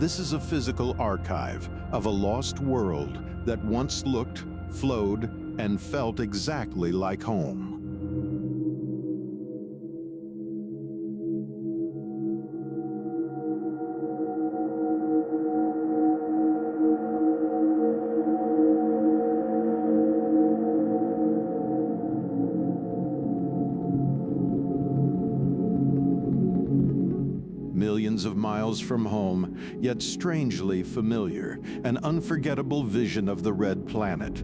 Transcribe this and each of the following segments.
This is a physical archive of a lost world that once looked, flowed, and felt exactly like home. Millions of miles from home, yet strangely familiar, an unforgettable vision of the red planet.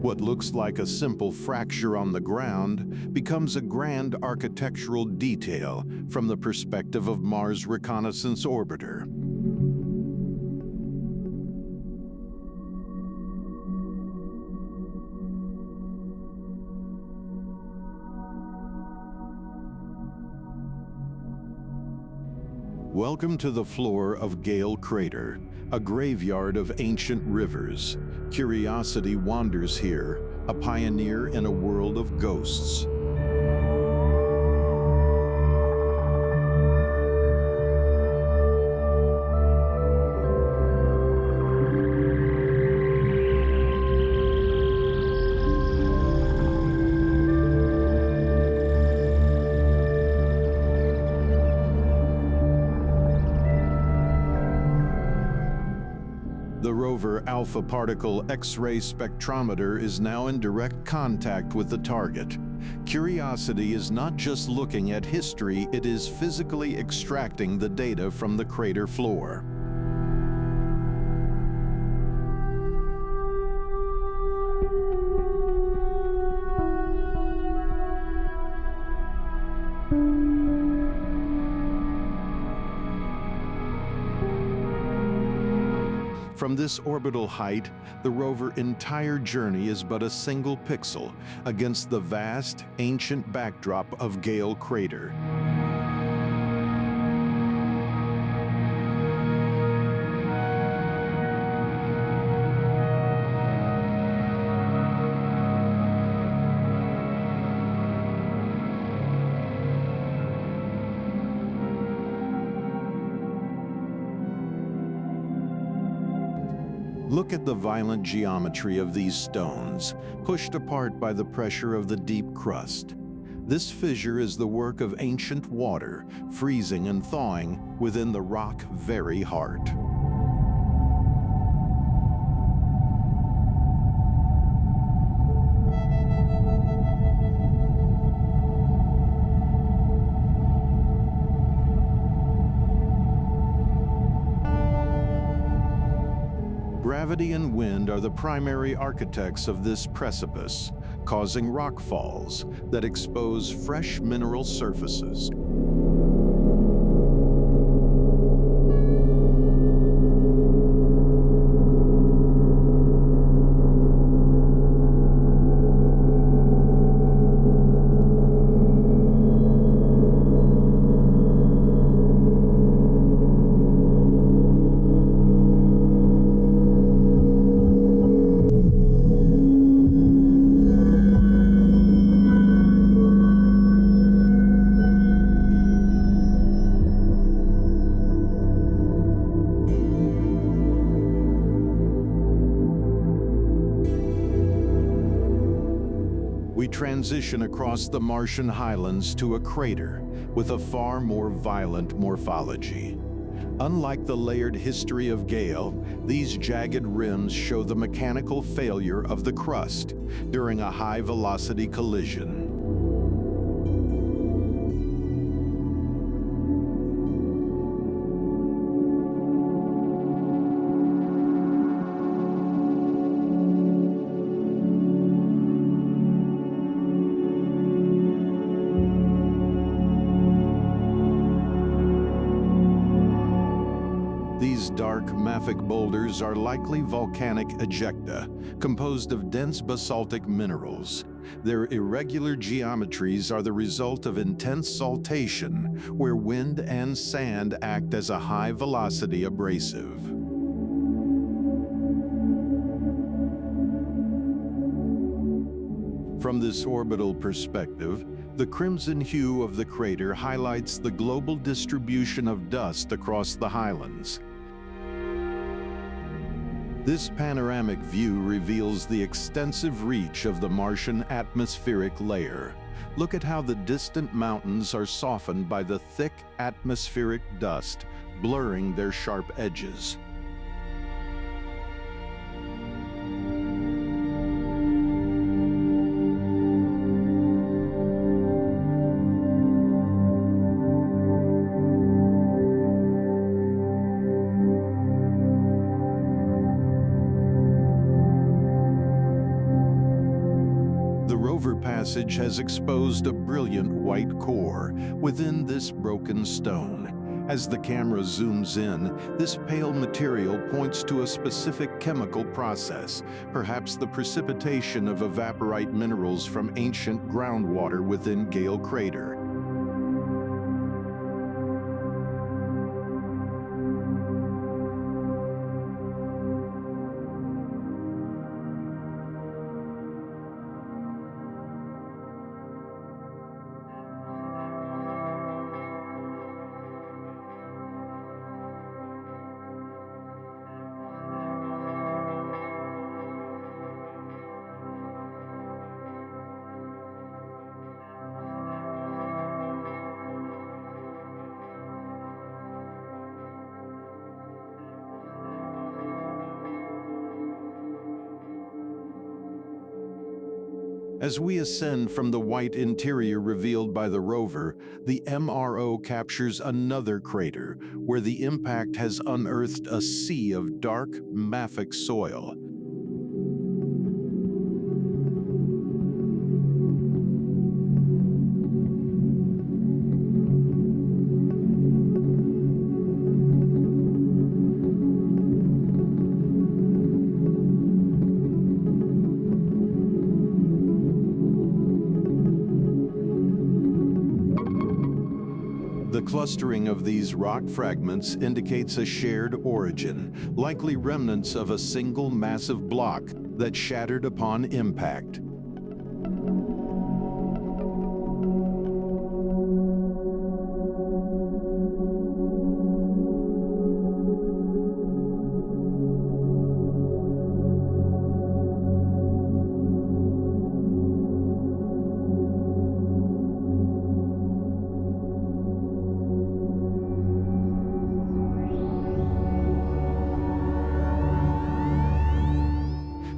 What looks like a simple fracture on the ground becomes a grand architectural detail from the perspective of Mars Reconnaissance Orbiter. Welcome to the floor of Gale Crater, a graveyard of ancient rivers. Curiosity wanders here, a pioneer in a world of ghosts. The Rover Alpha Particle X-ray spectrometer is now in direct contact with the target. Curiosity is not just looking at history, it is physically extracting the data from the crater floor. From this orbital height, the rover's entire journey is but a single pixel against the vast, ancient backdrop of Gale Crater. Look at the violent geometry of these stones, pushed apart by the pressure of the deep crust. This fissure is the work of ancient water, freezing and thawing within the rock's very heart. Gravity and wind are the primary architects of this precipice, causing rock falls that expose fresh mineral surfaces. We transition across the Martian highlands to a crater with a far more violent morphology. Unlike the layered history of Gale, these jagged rims show the mechanical failure of the crust during a high-velocity collision. These dark, mafic boulders are likely volcanic ejecta, composed of dense basaltic minerals. Their irregular geometries are the result of intense saltation, where wind and sand act as a high-velocity abrasive. From this orbital perspective, the crimson hue of the crater highlights the global distribution of dust across the highlands. This panoramic view reveals the extensive reach of the Martian atmospheric layer. Look at how the distant mountains are softened by the thick atmospheric dust, blurring their sharp edges. The Rover passage has exposed a brilliant white core within this broken stone. As the camera zooms in, this pale material points to a specific chemical process, perhaps the precipitation of evaporite minerals from ancient groundwater within Gale Crater. As we ascend from the white interior revealed by the rover, the MRO captures another crater where the impact has unearthed a sea of dark, mafic soil. The clustering of these rock fragments indicates a shared origin, likely remnants of a single massive block that shattered upon impact.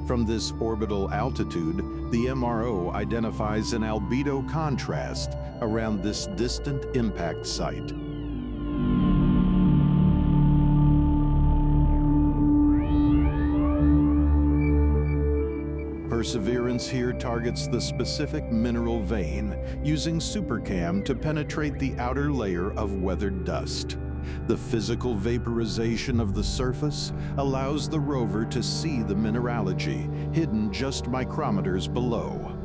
From this orbital altitude, the MRO identifies an albedo contrast around this distant impact site. Perseverance here targets the specific mineral vein, using SuperCam to penetrate the outer layer of weathered dust. The physical vaporization of the surface allows the rover to see the mineralogy hidden just micrometers below.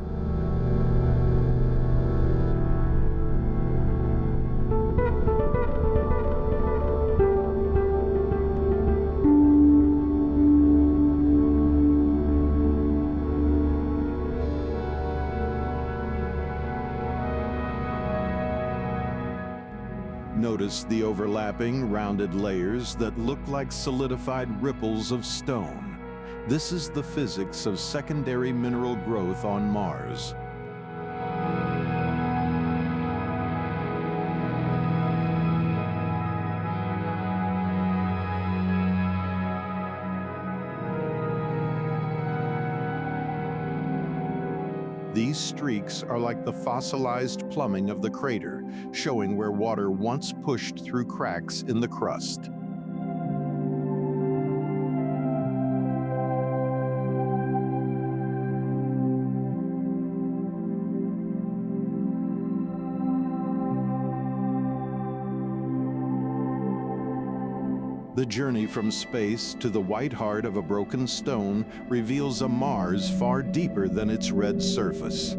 Notice the overlapping, rounded layers that look like solidified ripples of stone. This is the physics of secondary mineral growth on Mars. These streaks are like the fossilized plumbing of the crater, showing where water once pushed through cracks in the crust. The journey from space to the white heart of a broken stone reveals a Mars far deeper than its red surface.